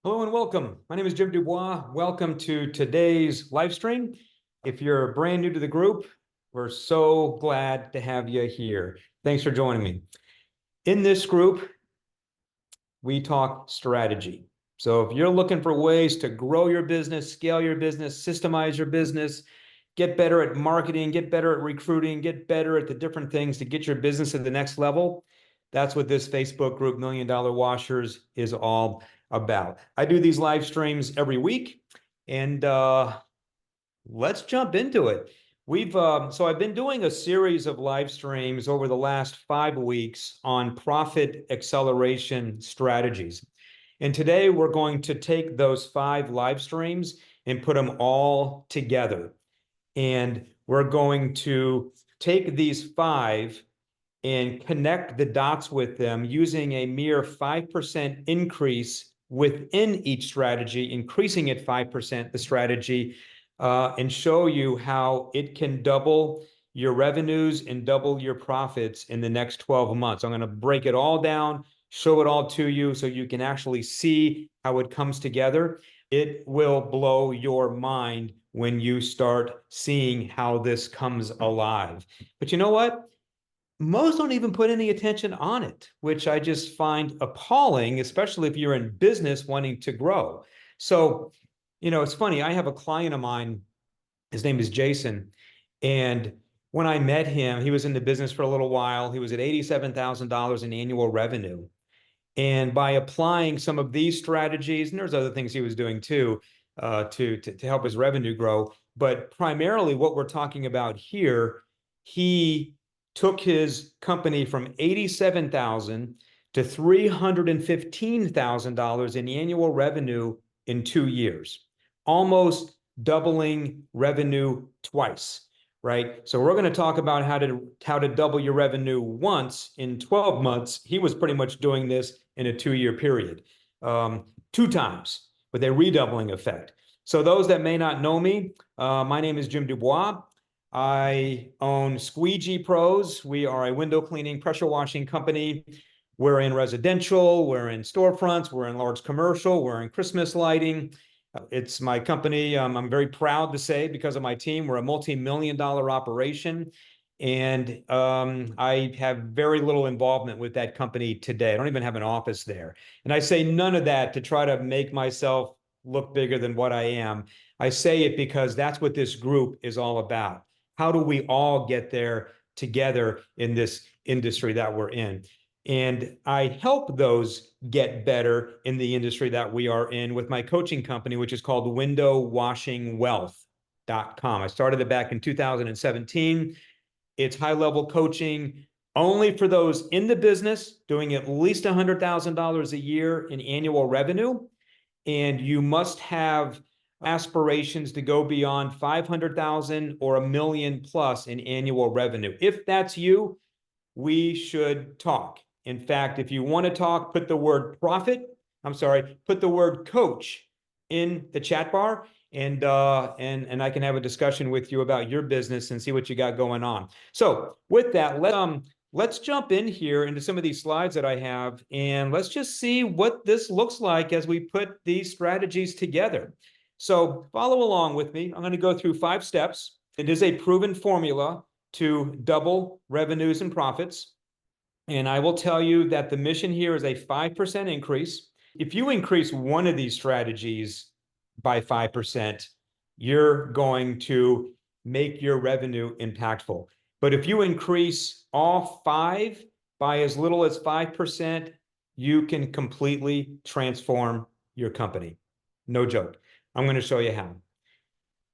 Hello and welcome. My name is Jim Dubois. Welcome to today's live stream. If you're brand new to the group, we're so glad to have you here. Thanks for joining me. In this group, we talk strategy. So if you're looking for ways to grow your business, scale your business, systemize your business, get better at marketing, get better at recruiting, get better at the different things to get your business to the next level, that's what this Facebook group, $1 Million Washers, is all about. I do these live streams every week, and let's jump into it. I've been doing a series of live streams over the last 5 weeks on profit acceleration strategies. And today we're going to take those 5 live streams and put them all together. And we're going to take these 5 and connect the dots with them using a mere 5% increase within each strategy, increasing it 5%, the strategy, and show you how it can double your revenues and double your profits in the next 12 months. I'm going to break it all down, show it all to you so you can actually see how it comes together. It will blow your mind when you start seeing how this comes alive. But you know what? Most don't even put any attention on it, which I just find appalling, especially if you're in business wanting to grow. So, it's funny. I have a client of mine, his name is Jason. And when I met him, he was in the business for a little while. He was at $87,000 in annual revenue. And by applying some of these strategies, and there's other things he was doing too, to help his revenue grow. But primarily what we're talking about here, he took his company from $87,000 to $315,000 in annual revenue in 2 years, almost doubling revenue twice, right? So we're going to talk about how to double your revenue once in 12 months. He was pretty much doing this in a 2-year period, 2 times with a redoubling effect. So those that may not know me, my name is Jim Dubois. I own Squeegee Pros. We are a window cleaning, pressure washing company. We're in residential, we're in storefronts, we're in large commercial, we're in Christmas lighting. It's my company. I'm very proud to say, because of my team, we're a multi-million-dollar operation. And I have very little involvement with that company today. I don't even have an office there. And I say none of that to try to make myself look bigger than what I am. I say it because that's what this group is all about. How do we all get there together in this industry that we're in? And I help those get better in the industry that we are in with my coaching company, which is called windowwashingwealth.com. I started it back in 2017. It's high-level coaching only for those in the business doing at least $100,000 a year in annual revenue. And you must have aspirations to go beyond 500,000 or $1 million plus in annual revenue. If that's you, we should talk. In fact, if you want to talk, put the word coach in the chat bar, and I can have a discussion with you about your business and see what you got going on. So with that, let's jump in here into some of these slides that I have, and let's just see what this looks like as we put these strategies together. So follow along with me. I'm going to go through 5 steps. It is a proven formula to double revenues and profits. And I will tell you that the mission here is a 5% increase. If you increase one of these strategies by 5%, you're going to make your revenue impactful. But if you increase all 5 by as little as 5%, you can completely transform your company. No joke. I'm going to show you how.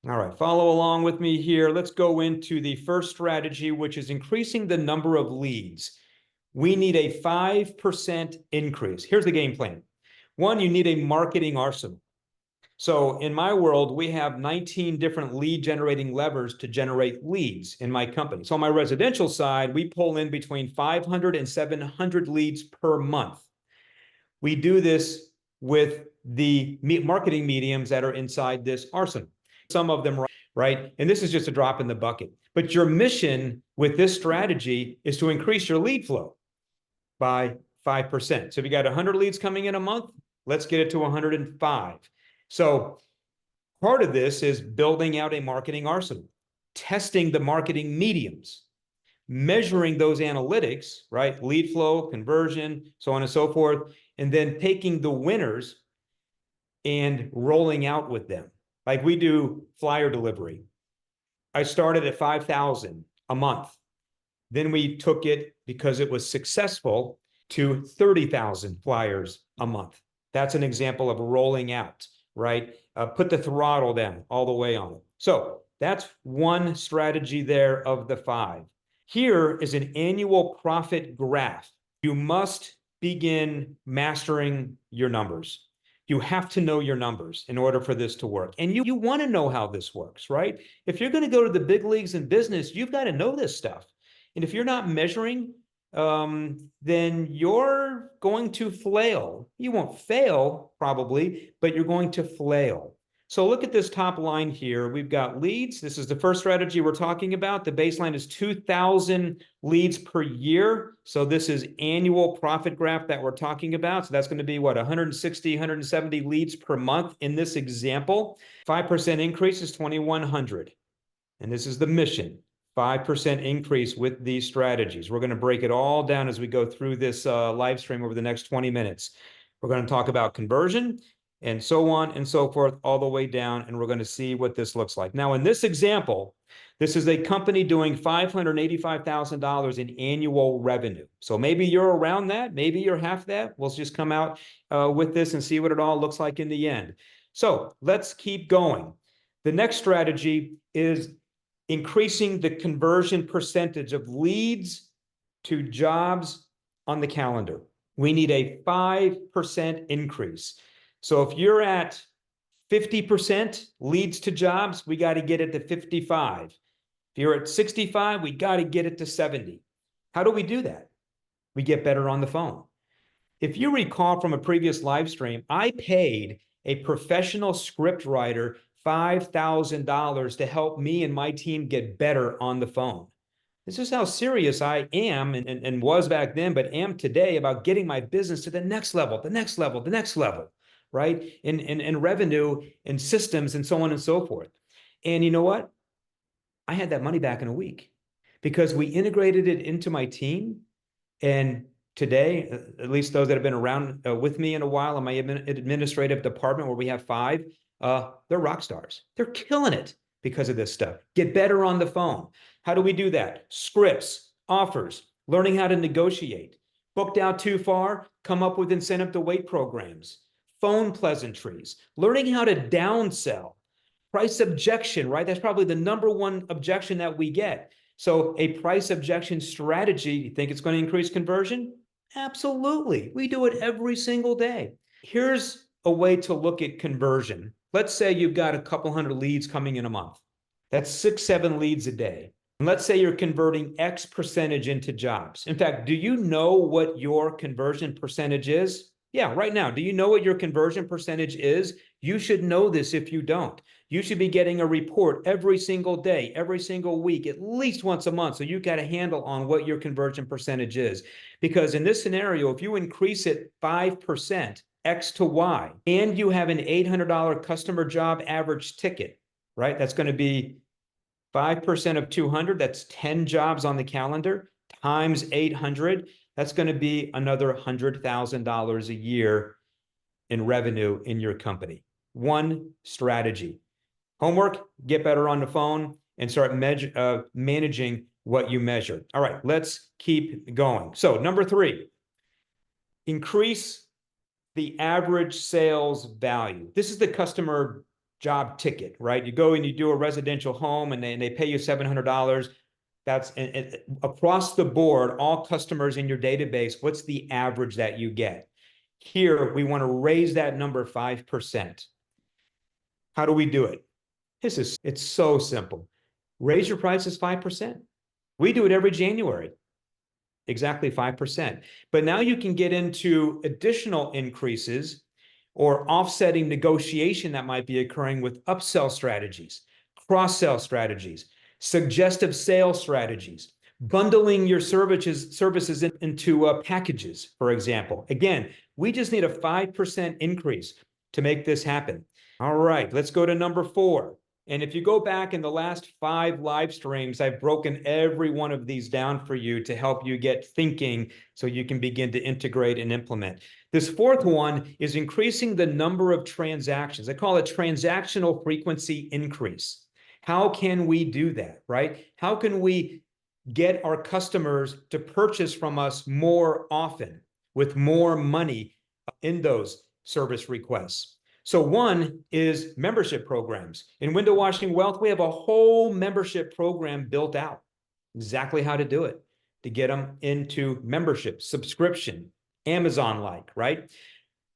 All right, follow along with me here. Let's go into the first strategy, which is increasing the number of leads. We need a 5% increase. Here's the game plan. 1, you need a marketing arsenal. So in my world, we have 19 different lead generating levers to generate leads in my company. So on my residential side, we pull in between 500 and 700 leads per month. We do this with the marketing mediums that are inside this arsenal. Some of them, right? And this is just a drop in the bucket. But your mission with this strategy is to increase your lead flow by 5%. So if you got 100 leads coming in a month, Let's get it to 105. So part of this is building out a marketing arsenal, testing the marketing mediums, measuring those analytics, right? Lead flow, conversion, so on and so forth, and then taking the winners and rolling out with them. Like we do flyer delivery. I started at 5,000 a month. Then we took it, because it was successful, to 30,000 flyers a month. That's an example of rolling out, right? Put the throttle down all the way on it. So that's one strategy there of the 5. Here is an annual profit graph. You must begin mastering your numbers. You have to know your numbers in order for this to work. And you want to know how this works, right? If you're going to go to the big leagues in business, you've got to know this stuff. And if you're not measuring, then you're going to flail. You won't fail, probably, but you're going to flail. So look at this top line here. We've got leads. This is the first strategy we're talking about. The baseline is 2,000 leads per year. So this is annual profit graph that we're talking about. So that's going to be what, 160, 170 leads per month in this example. 5% increase is 2,100. And this is the mission. 5% increase with these strategies. We're going to break it all down as we go through this live stream over the next 20 minutes. We're going to talk about conversion and so on and so forth, all the way down, and we're going to see what this looks like. Now, in this example, this is a company doing $585,000 in annual revenue. So maybe you're around that, maybe you're half that. We'll just come out with this and see what it all looks like in the end. So let's keep going. The next strategy is increasing the conversion percentage of leads to jobs on the calendar. We need a 5% increase. So if you're at 50% leads to jobs, we got to get it to 55. If you're at 65, we got to get it to 70. How do we do that? We get better on the phone. If you recall from a previous live stream, I paid a professional script writer $5,000 to help me and my team get better on the phone. This is how serious I am and was back then, but am today about getting my business to the next level, the next level, the next level, right? In revenue and systems and so on and so forth. And you know what? I had that money back in a week because we integrated it into my team. And today, at least those that have been around with me in a while in my administrative department where we have 5, they're rock stars. They're killing it because of this stuff. Get better on the phone. How do we do that? Scripts, offers, learning how to negotiate. Booked out too far, come up with incentive to wait programs. Phone pleasantries, learning how to downsell. Price objection, right? That's probably the number one objection that we get. So a price objection strategy, you think it's going to increase conversion? Absolutely. We do it every single day. Here's a way to look at conversion. Let's say you've got a couple hundred leads coming in a month. That's 6, 7 leads a day. And let's say you're converting X percentage into jobs. In fact, do you know what your conversion percentage is? Yeah, right now. Do you know what your conversion percentage is? You should know this if you don't. You should be getting a report every single day, every single week, at least once a month. So you got a handle on what your conversion percentage is. Because in this scenario, if you increase it 5%, X to Y, and you have an $800 customer job average ticket, right? That's going to be 5% of 200. That's 10 jobs on the calendar times 800. That's going to be another $100,000 a year in revenue in your company. One strategy. Homework, get better on the phone and start managing what you measure. All right, let's keep going. So number 3, increase the average sales value. This is the customer job ticket, right? You go and you do a residential home and they pay you $700. That's across the board, all customers in your database, what's the average that you get? Here, we want to raise that number 5%. How do we do it? It's so simple. Raise your prices 5%. We do it every January. Exactly 5%. But now you can get into additional increases or offsetting negotiation that might be occurring with upsell strategies, cross-sell strategies, suggestive sales strategies, bundling your services into packages, for example. Again, We just need a 5% increase to make this happen. All right, let's go to number 4. And if you go back in the last 5 live streams, I've broken every one of these down for you to help you get thinking so you can begin to integrate and implement. This 4th one is increasing the number of transactions. I call it transactional frequency increase. How can we do that, right? How can we get our customers to purchase from us more often with more money in those service requests? So one is membership programs. In Window Washing Wealth, we have a whole membership program built out, exactly how to do it, to get them into membership, subscription, Amazon-like, right?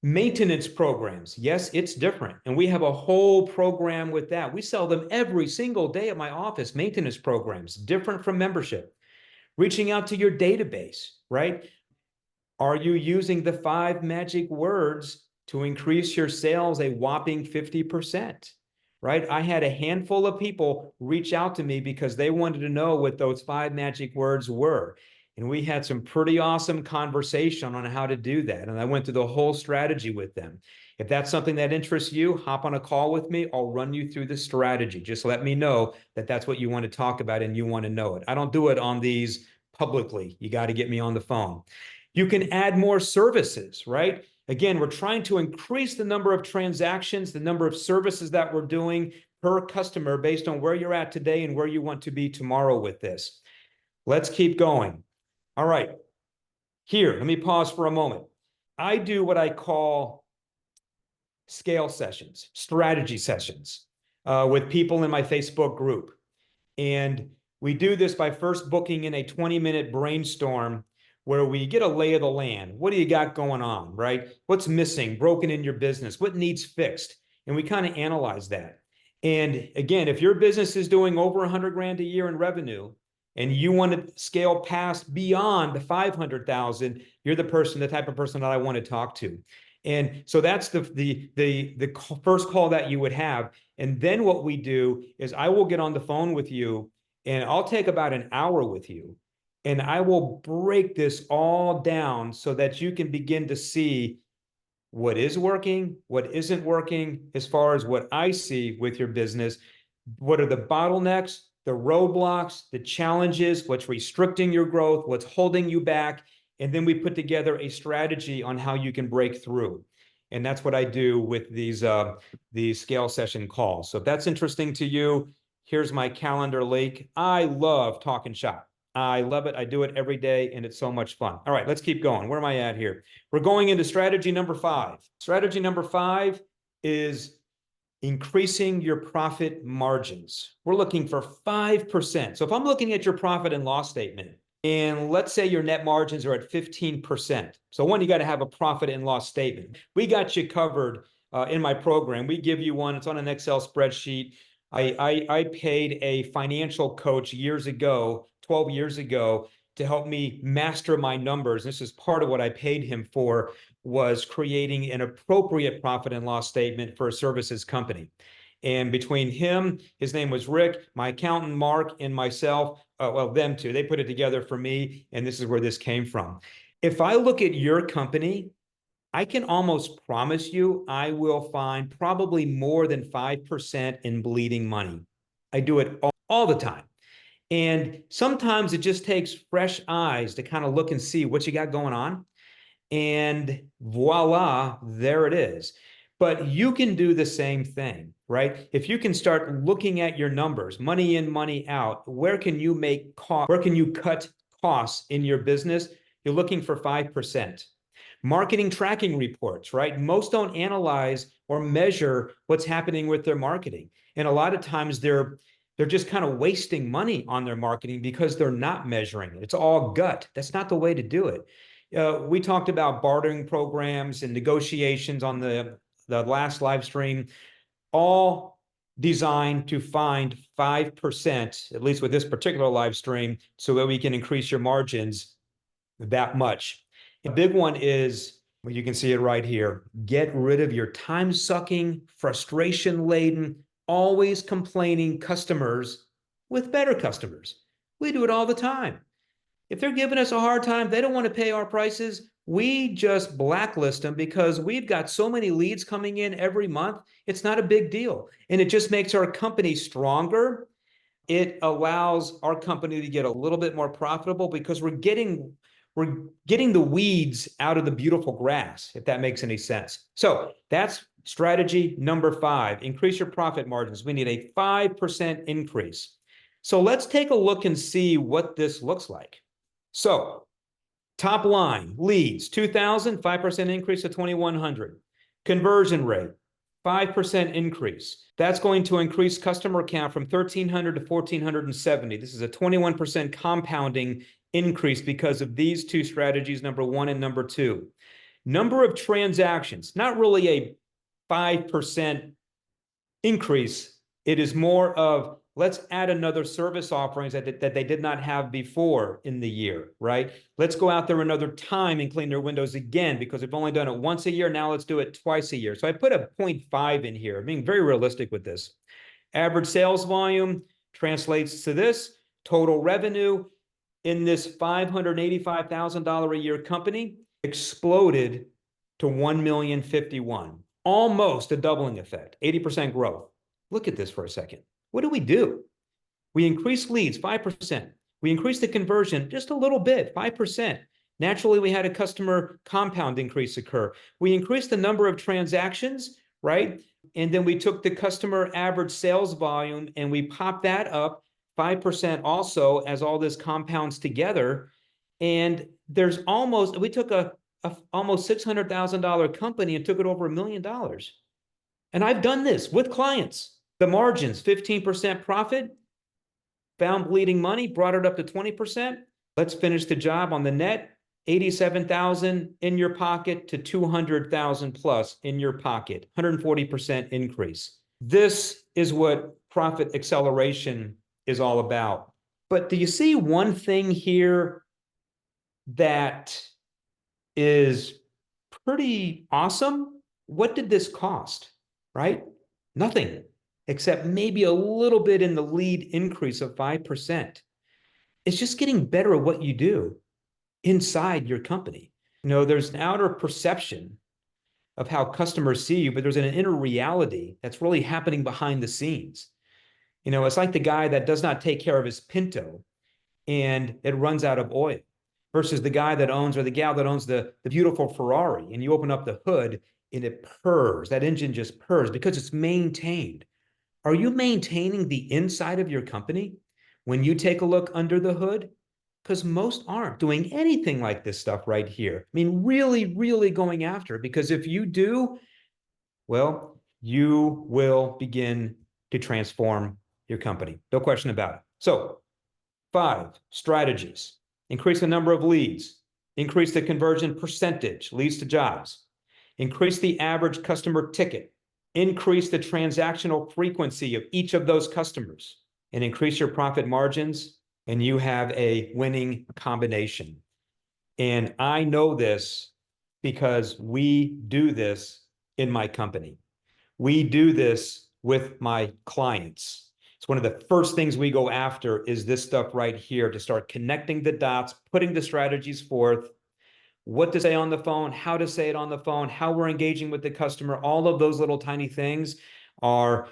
Maintenance programs. Yes, it's different. And we have a whole program with that. We sell them every single day at my office, maintenance programs, different from membership. Reaching out to your database, right? Are you using the 5 magic words to increase your sales a whopping 50%, right? I had a handful of people reach out to me because they wanted to know what those 5 magic words were. And we had some pretty awesome conversation on how to do that. And I went through the whole strategy with them. If that's something that interests you, hop on a call with me. I'll run you through the strategy. Just let me know that that's what you want to talk about and you want to know it. I don't do it on these publicly. You got to get me on the phone. You can add more services, right? Again, we're trying to increase the number of transactions, the number of services that we're doing per customer based on where you're at today and where you want to be tomorrow with this. Let's keep going. All right. Here, let me pause for a moment. I do what I call scale sessions, strategy sessions with people in my Facebook group. And we do this by first booking in a 20-minute brainstorm where we get a lay of the land. What do you got going on, right? What's missing, broken in your business? What needs fixed? And we kind of analyze that. And again, if your business is doing over 100 grand a year in revenue and you want to scale past beyond the 500,000, you're the type of person that I want to talk to. And so that's the first call that you would have. And then what we do is I will get on the phone with you and I'll take about an hour with you. And I will break this all down so that you can begin to see what is working, what isn't working, as far as what I see with your business. What are the bottlenecks, the roadblocks, the challenges, what's restricting your growth, what's holding you back. And then we put together a strategy on how you can break through. And that's what I do with these scale session calls. So if that's interesting to you, here's my calendar link. I love talking shop. I love it. I do it every day, and it's so much fun. All right, let's keep going. Where am I at here? We're going into strategy number 5. Strategy number 5 is increasing your profit margins. We're looking for 5%. So if I'm looking at your profit and loss statement, and let's say your net margins are at 15%. So one, you got to have a profit and loss statement. We got you covered in my program. We give you one. It's on an Excel spreadsheet. I paid a financial coach years ago, 12 years ago, to help me master my numbers. This is part of what I paid him for, was creating an appropriate profit and loss statement for a services company. And between him, his name was Rick, my accountant, Mark, and myself, well, them two, they put it together for me, and this is where this came from. If I look at your company, I can almost promise you I will find probably more than 5% in bleeding money. I do it all the time. And sometimes it just takes fresh eyes to kind of look and see what you got going on. And voila, there it is. But you can do the same thing, right? If you can start looking at your numbers, money in, money out, where can you cut costs in your business? You're looking for 5%. Marketing tracking reports, right? Most don't analyze or measure what's happening with their marketing. And a lot of times they're just kind of wasting money on their marketing because they're not measuring it. It's all gut. That's not the way to do it. We talked about bartering programs and negotiations on the last live stream, all designed to find 5%, at least with this particular live stream, so that we can increase your margins that much. A big one is, well, you can see it right here, get rid of your time-sucking, frustration-laden, always complaining customers with better customers. We do it all the time. If they're giving us a hard time, they don't want to pay our prices, we just blacklist them because we've got so many leads coming in every month. It's not a big deal. And it just makes our company stronger. It allows our company to get a little bit more profitable because we're getting the weeds out of the beautiful grass, if that makes any sense. So that's strategy number 5. Increase your profit margins. We need a 5% increase. So let's take a look and see what this looks like. So top line, leads, 2,000, 5% increase to 2,100. Conversion rate, 5% increase. That's going to increase customer count from 1,300 to 1,470. This is a 21% compounding increase because of these two strategies, number 1 and number 2. Number of transactions, not really a 5% increase. It is more of let's add another service offerings that they did not have before in the year, right? Let's go out there another time and clean their windows again because we've only done it once a year. Now let's do it twice a year. So I put a 0.5 in here, being very realistic with this. Average sales volume translates to this. Total revenue in this $585,000 a year company exploded to $1,051,000. Almost a doubling effect, 80% growth. Look at this for a second. What do? We increased leads 5%. We increased the conversion just a little bit, 5%. Naturally, we had a customer compound increase occur. We increased the number of transactions, right? And then we took the customer average sales volume and we popped that up 5% also as all this compounds together. And we took a almost $600,000 company and took it over $1 million. And I've done this with clients. The margins, 15% profit, found bleeding money, brought it up to 20%. Let's finish the job on the net. 87,000 in your pocket to 200,000 plus in your pocket, 140% increase. This is what profit acceleration is all about. But do you see one thing here that is pretty awesome? What did this cost, right? Nothing, except maybe a little bit in the lead increase of 5%. It's just getting better at what you do inside your company. There's an outer perception of how customers see you, but there's an inner reality that's really happening behind the scenes. It's like the guy that does not take care of his Pinto and it runs out of oil versus the guy that owns or the gal that owns the beautiful Ferrari, and you open up the hood and it purrs. That engine just purrs because it's maintained. Are you maintaining the inside of your company when you take a look under the hood? Because most aren't doing anything like this stuff right here. I mean, really, really going after it. Because if you do, well, you will begin to transform your company. No question about it. So 5 strategies. Increase the number of leads. Increase the conversion percentage, leads to jobs. Increase the average customer ticket. Increase the transactional frequency of each of those customers. And increase your profit margins. And you have a winning combination. And I know this because we do this in my company. We do this with my clients. It's one of the first things we go after is this stuff right here to start connecting the dots, putting the strategies forth, what to say on the phone, how to say it on the phone, how we're engaging with the customer. All of those little tiny things are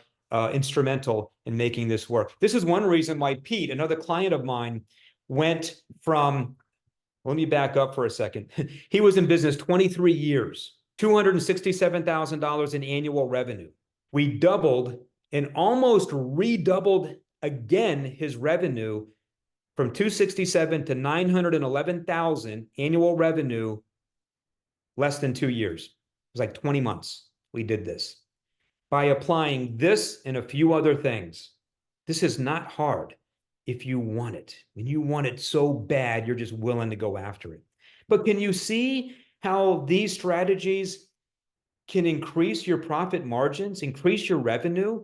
instrumental in making this work. This is one reason why Pete, another client of mine, went from, let me back up for a second. He was in business 23 years, $267,000 in annual revenue. We doubled and almost redoubled again his revenue from 267 to 911,000 annual revenue less than 2 years. It was like 20 months we did this. By applying this and a few other things. This is not hard if you want it. When you want it so bad, you're just willing to go after it. But can you see how these strategies can increase your profit margins, increase your revenue,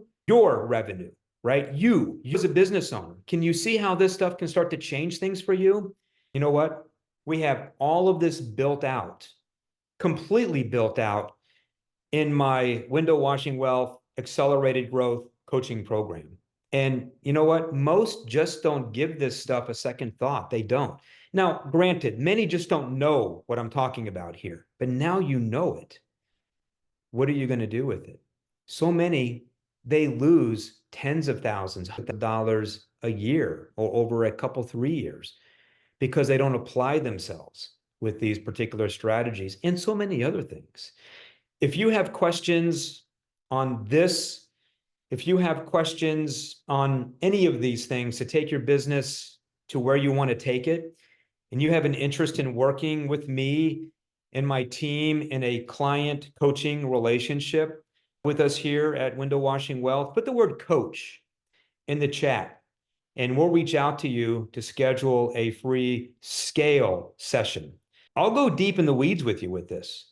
right? You as a business owner, can you see how this stuff can start to change things for you? You know what? We have all of this built out, completely built out in my Window Washing Wealth Accelerated Growth Coaching Program. And you know what? Most just don't give this stuff a second thought. They don't. Now, granted, many just don't know what I'm talking about here, but now you know it. What are you going to do with it? So many, they lose tens of thousands of dollars a year or over a couple, 3 years because they don't apply themselves with these particular strategies and so many other things. If you have questions on this, if you have questions on any of these things to take your business to where you want to take it, and you have an interest in working with me and my team in a client coaching relationship with us here at Window Washing Wealth, put the word coach in the chat and we'll reach out to you to schedule a free scale session. I'll go deep in the weeds with you with this.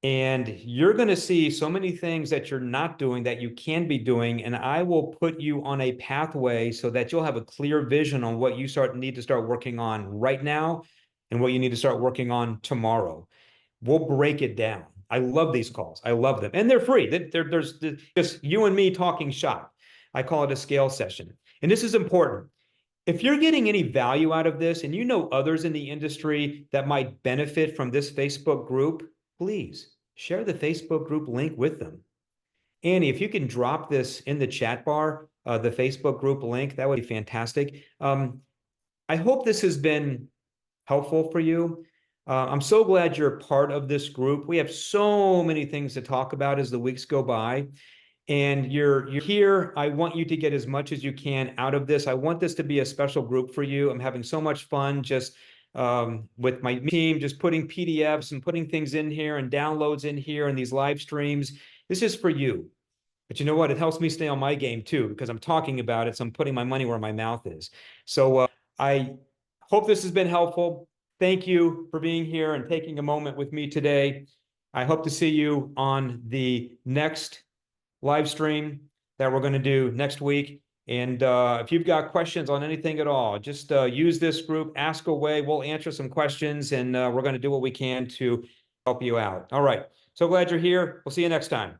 And you're going to see so many things that you're not doing that you can be doing. And I will put you on a pathway so that you'll have a clear vision on what you need to start working on right now and what you need to start working on tomorrow. We'll break it down. I love these calls. I love them. And they're free. There's just you and me talking shop. I call it a scale session. And this is important. If you're getting any value out of this and you know others in the industry that might benefit from this Facebook group, please share the Facebook group link with them. Annie, if you can drop this in the chat bar, the Facebook group link, that would be fantastic. I hope this has been helpful for you. I'm so glad you're a part of this group. We have so many things to talk about as the weeks go by. And you're here. I want you to get as much as you can out of this. I want this to be a special group for you. I'm having so much fun just with my team, just putting PDFs and putting things in here and downloads in here and these live streams. This is for you. But you know what? It helps me stay on my game too, because I'm talking about it. So I'm putting my money where my mouth is. So I hope this has been helpful. Thank you for being here and taking a moment with me today. I hope to see you on the next live stream that we're going to do next week. And if you've got questions on anything at all, just use this group, ask away. We'll answer some questions, and we're going to do what we can to help you out. All right. So glad you're here. We'll see you next time.